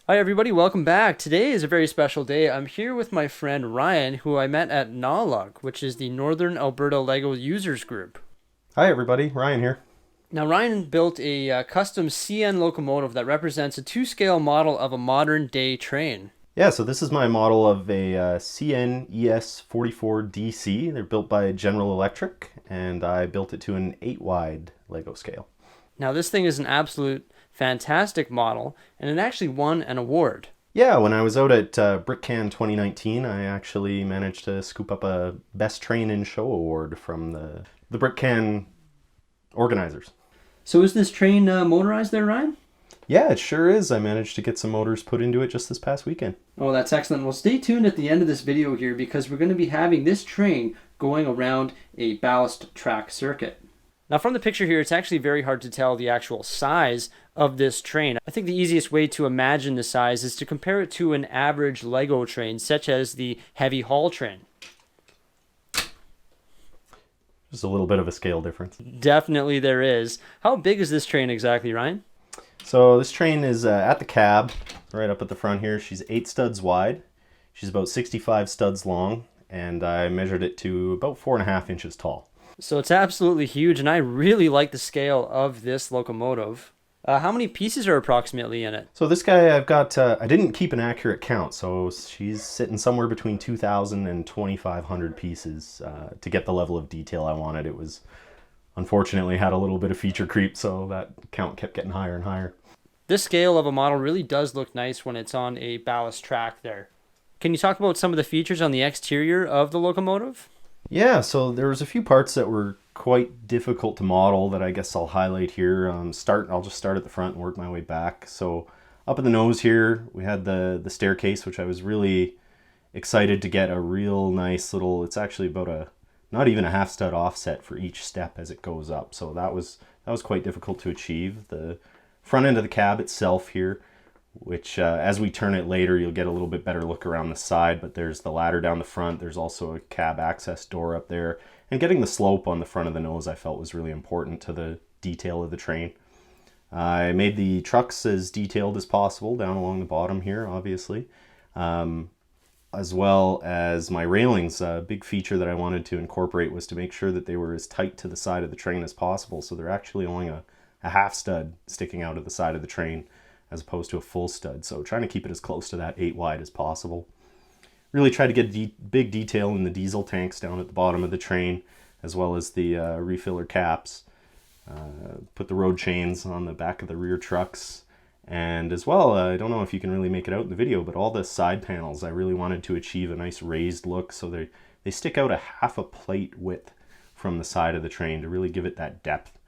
Hi everybody, welcome back. Today is a very special day. I'm here with my friend Ryan, who I met at NALUG, which is the Northern Alberta LEGO Users Group. Hi everybody, Ryan here. Now, Ryan built a custom CN locomotive that represents a two-scale model of a modern-day train. Yeah, so this is my model of a CN ES44DC. They're built by General Electric, and I built it to an 8 wide Lego scale. Now, this thing is an absolute fantastic model, and it actually won an award. Yeah, when I was out at BrickCan 2019, I actually managed to scoop up a Best Train in Show award from the BrickCan organizers. So is this train motorized there, Ryan? Yeah, it sure is. I managed to get some motors put into it just this past weekend. Oh, that's excellent. Well, stay tuned at the end of this video here because we're going to be having this train going around a ballast track circuit. Now, from the picture here, it's actually very hard to tell the actual size of this train. I think the easiest way to imagine the size is to compare it to an average Lego train, such as the heavy haul train. Just a little bit of a scale difference. Definitely there is. How big is this train exactly, Ryan? So this train is at the cab, right up at the front here. She's 8 studs wide. She's about 65 studs long, and I measured it to about 4.5 inches tall. So it's absolutely huge, and I really like the scale of this locomotive. How many pieces are approximately in it? So this guy I've got, I didn't keep an accurate count, so she's sitting somewhere between 2,000 and 2,500 pieces to get the level of detail I wanted. It was, unfortunately, had a little bit of feature creep, so that count kept getting higher and higher. This scale of a model really does look nice when it's on a ballast track there. Can you talk about some of the features on the exterior of the locomotive? Yeah, so there was a few parts that were quite difficult to model that I guess I'll highlight here. I'll just start at the front and work my way back. So up in the nose here, we had the staircase, which I was really excited to get a real nice little, it's actually about not even a half stud offset for each step as it goes up. So that was quite difficult to achieve. The front end of the cab itself here, which as we turn it later, you'll get a little bit better look around the side, but there's the ladder down the front. There's also a cab access door up there. And getting the slope on the front of the nose I felt was really important to the detail of the train. I made the trucks as detailed as possible down along the bottom here, obviously. As well as my railings. A big feature that I wanted to incorporate was to make sure that they were as tight to the side of the train as possible. So they're actually only a half stud sticking out of the side of the train as opposed to a full stud. So trying to keep it as close to that 8 wide as possible. Really tried to get big detail in the diesel tanks down at the bottom of the train, as well as the refiller caps. Put the road chains on the back of the rear trucks. And as well, I don't know if you can really make it out in the video, but all the side panels, I really wanted to achieve a nice raised look. So they stick out a half a plate width from the side of the train to really give it that depth.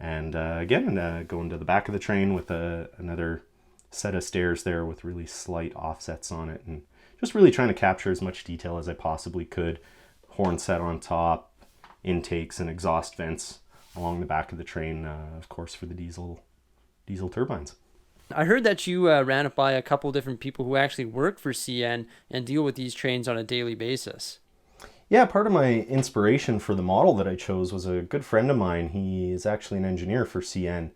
And again, going to the back of the train with another set of stairs there with really slight offsets on it. And just really trying to capture as much detail as I possibly could. Horn set on top, intakes and exhaust vents along the back of the train, of course, for the diesel turbines. I heard that you ran it by a couple different people who actually work for CN and deal with these trains on a daily basis. Yeah, part of my inspiration for the model that I chose was a good friend of mine. He is actually an engineer for CN,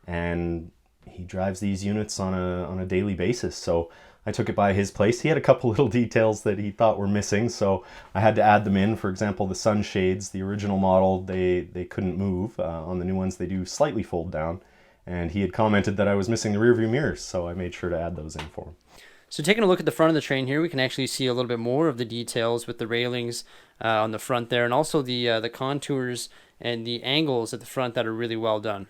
and he drives these units on a daily basis. So I took it by his place. He had a couple little details that he thought were missing, so I had to add them in. For example, the sunshades, the original model, they couldn't move. On the new ones, they do slightly fold down. And he had commented that I was missing the rear view mirrors, so I made sure to add those in for him. So taking a look at the front of the train here, we can actually see a little bit more of the details with the railings on the front there, and also the contours and the angles at the front that are really well done.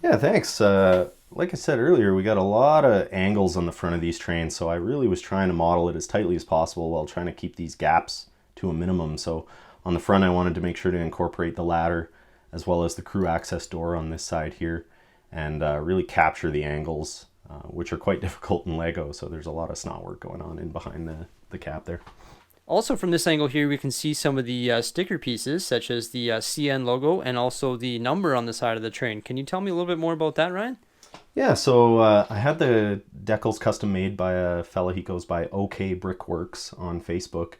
Yeah, thanks. Like I said earlier, we got a lot of angles on the front of these trains, so I really was trying to model it as tightly as possible while trying to keep these gaps to a minimum. So on the front, I wanted to make sure to incorporate the ladder as well as the crew access door on this side here, and really capture the angles, which are quite difficult in Lego, so there's a lot of snot work going on in behind the cap there. Also from this angle here, we can see some of the sticker pieces, such as the CN logo and also the number on the side of the train. Can you tell me a little bit more about that, Ryan? Yeah, so I had the decals custom made by a fella. He goes by OK Brickworks on Facebook,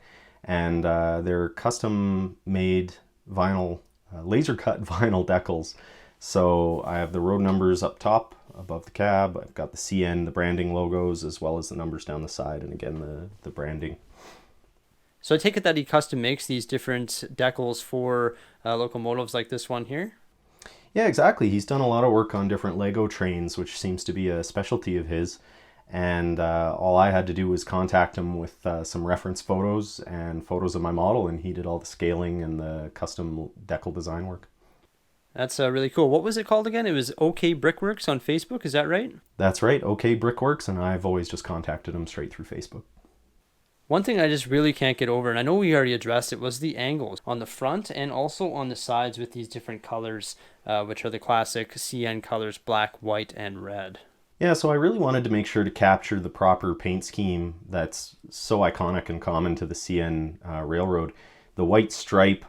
and they're custom made vinyl, laser cut vinyl decals. So I have the road numbers up top above the cab. I've got the CN, the branding logos, as well as the numbers down the side, and again the branding. So I take it that he custom makes these different decals for locomotives like this one here? Yeah, exactly. He's done a lot of work on different Lego trains, which seems to be a specialty of his. And all I had to do was contact him with some reference photos and photos of my model, and he did all the scaling and the custom decal design work. That's really cool. What was it called again? It was OK Brickworks on Facebook, is that right? That's right, OK Brickworks, and I've always just contacted him straight through Facebook. One thing I just really can't get over, and I know we already addressed it, was the angles on the front and also on the sides with these different colors, which are the classic CN colors, black, white, and red. Yeah, so I really wanted to make sure to capture the proper paint scheme that's so iconic and common to the CN railroad. The white stripe,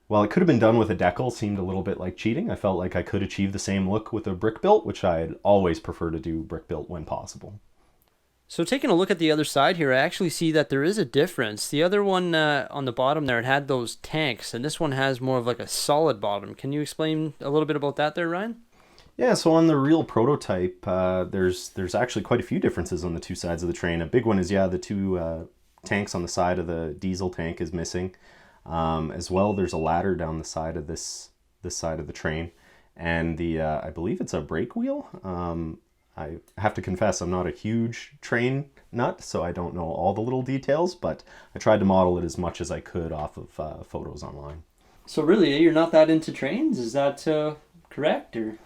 while it could have been done with a decal, seemed a little bit like cheating. I felt like I could achieve the same look with a brick built, which I'd always prefer to do brick built when possible. So taking a look at the other side here, I actually see that there is a difference. The other one on the bottom there, it had those tanks, and this one has more of like a solid bottom. Can you explain a little bit about that there, Ryan? Yeah, so on the real prototype, there's actually quite a few differences on the two sides of the train. A big one is, the two tanks on the side of the diesel tank is missing. As well, there's a ladder down the side of this side of the train, and the I believe it's a brake wheel. I have to confess, I'm not a huge train nut, so I don't know all the little details, but I tried to model it as much as I could off of photos online. So really, you're not that into trains? Is that correct? Or?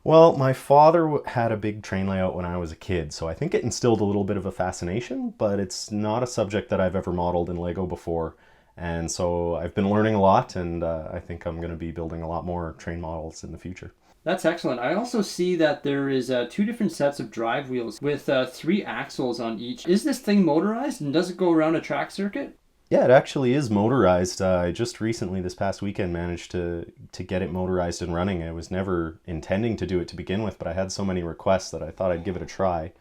Well, my father had a big train layout when I was a kid, so I think it instilled a little bit of a fascination, but it's not a subject that I've ever modeled in Lego before. And so I've been learning a lot, and I think I'm going to be building a lot more train models in the future. That's excellent. I also see that there is two different sets of drive wheels with 3 axles on each. Is this thing motorized, and does it go around a track circuit? Yeah, it actually is motorized. I just recently, this past weekend, managed to get it motorized and running. I was never intending to do it to begin with, but I had so many requests that I thought I'd give it a try.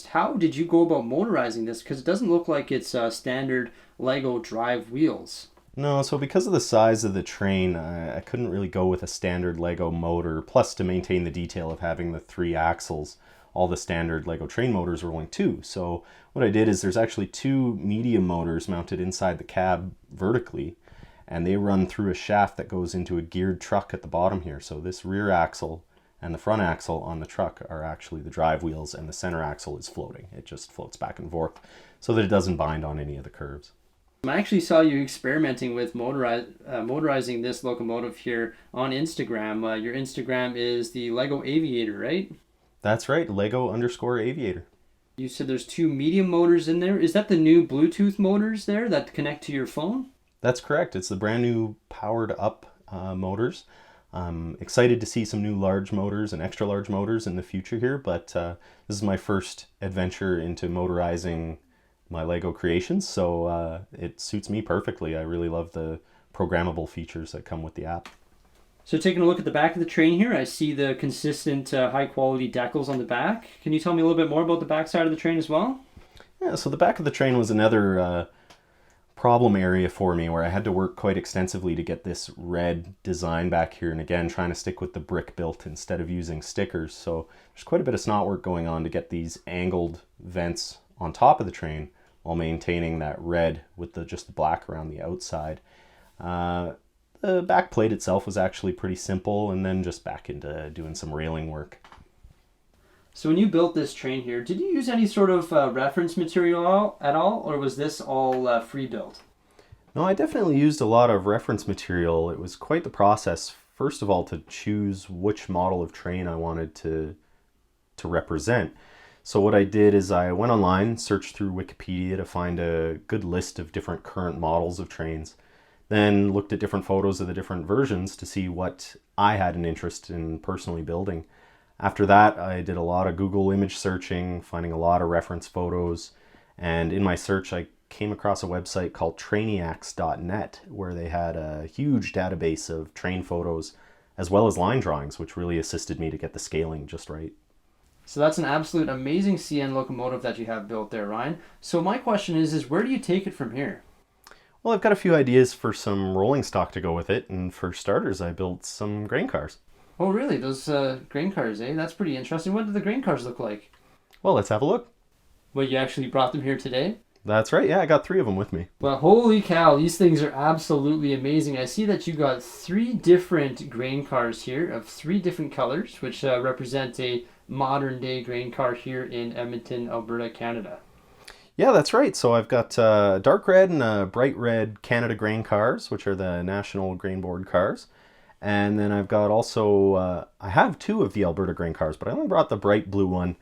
How did you go about motorizing this? Because it doesn't look like it's standard Lego drive wheels. No, so because of the size of the train, I couldn't really go with a standard Lego motor. Plus, to maintain the detail of having the 3 axles, all the standard Lego train motors were only 2. So what I did is there's actually 2 medium motors mounted inside the cab vertically, and they run through a shaft that goes into a geared truck at the bottom here. So this rear axle and the front axle on the truck are actually the drive wheels, and the center axle is floating. It just floats back and forth so that it doesn't bind on any of the curves. I actually saw you experimenting with motorizing this locomotive here on Instagram. Your Instagram is the Lego Aviator, right? That's right, Lego_Aviator. You said there's 2 medium motors in there. Is that the new Bluetooth motors there that connect to your phone? That's correct. It's the brand new powered up motors. I'm excited to see some new large motors and extra large motors in the future here, but this is my first adventure into motorizing my Lego creations, so it suits me perfectly. I really love the programmable features that come with the app. So taking a look at the back of the train here, I see the consistent high quality decals on the back. Can you tell me a little bit more about the back side of the train as well? Yeah, so the back of the train was another problem area for me where I had to work quite extensively to get this red design back here, and again trying to stick with the brick built instead of using stickers. So there's quite a bit of snot work going on to get these angled vents on top of the train while maintaining that red with just the black around the outside. The backplate itself was actually pretty simple, and then just back into doing some railing work. So when you built this train here, did you use any sort of reference material at all, or was this all free built? No, I definitely used a lot of reference material. It was quite the process, first of all, to choose which model of train I wanted to represent. So what I did is I went online, searched through Wikipedia to find a good list of different current models of trains, then looked at different photos of the different versions to see what I had an interest in personally building. After that, I did a lot of Google image searching, finding a lot of reference photos, and in my search I came across a website called trainiacs.net where they had a huge database of train photos as well as line drawings, which really assisted me to get the scaling just right. So that's an absolute amazing CN locomotive that you have built there, Ryan. So my question is where do you take it from here? Well, I've got a few ideas for some rolling stock to go with it, and for starters, I built some grain cars. Oh, really? Those grain cars, eh? That's pretty interesting. What do the grain cars look like? Well, let's have a look. Well, you actually brought them here today? That's right. Yeah, I got 3 of them with me. Well, holy cow, these things are absolutely amazing. I see that you got 3 different grain cars here of 3 different colors, which represent a modern day grain car here in Edmonton, Alberta, Canada. Yeah, that's right. So I've got dark red and bright red Canada grain cars, which are the National Grain Board cars. And then I've got also, I have 2 of the Alberta grain cars, but I only brought the bright blue one,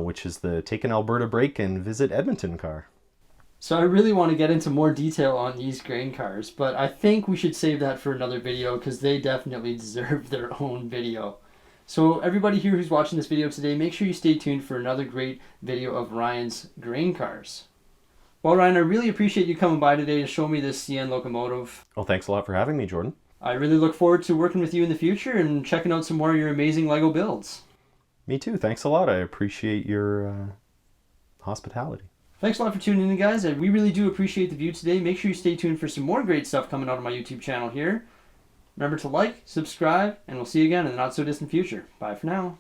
which is the Take an Alberta Break and Visit Edmonton car. So I really want to get into more detail on these grain cars, but I think we should save that for another video because they definitely deserve their own video. So everybody here who's watching this video today, make sure you stay tuned for another great video of Ryan's grain cars. Well, Ryan, I really appreciate you coming by today to show me this CN locomotive. Well, thanks a lot for having me, Jordan. I really look forward to working with you in the future and checking out some more of your amazing Lego builds. Me too. Thanks a lot. I appreciate your hospitality. Thanks a lot for tuning in, guys. We really do appreciate the view today. Make sure you stay tuned for some more great stuff coming out of my YouTube channel here. Remember to like, subscribe, and we'll see you again in the not so distant future. Bye for now.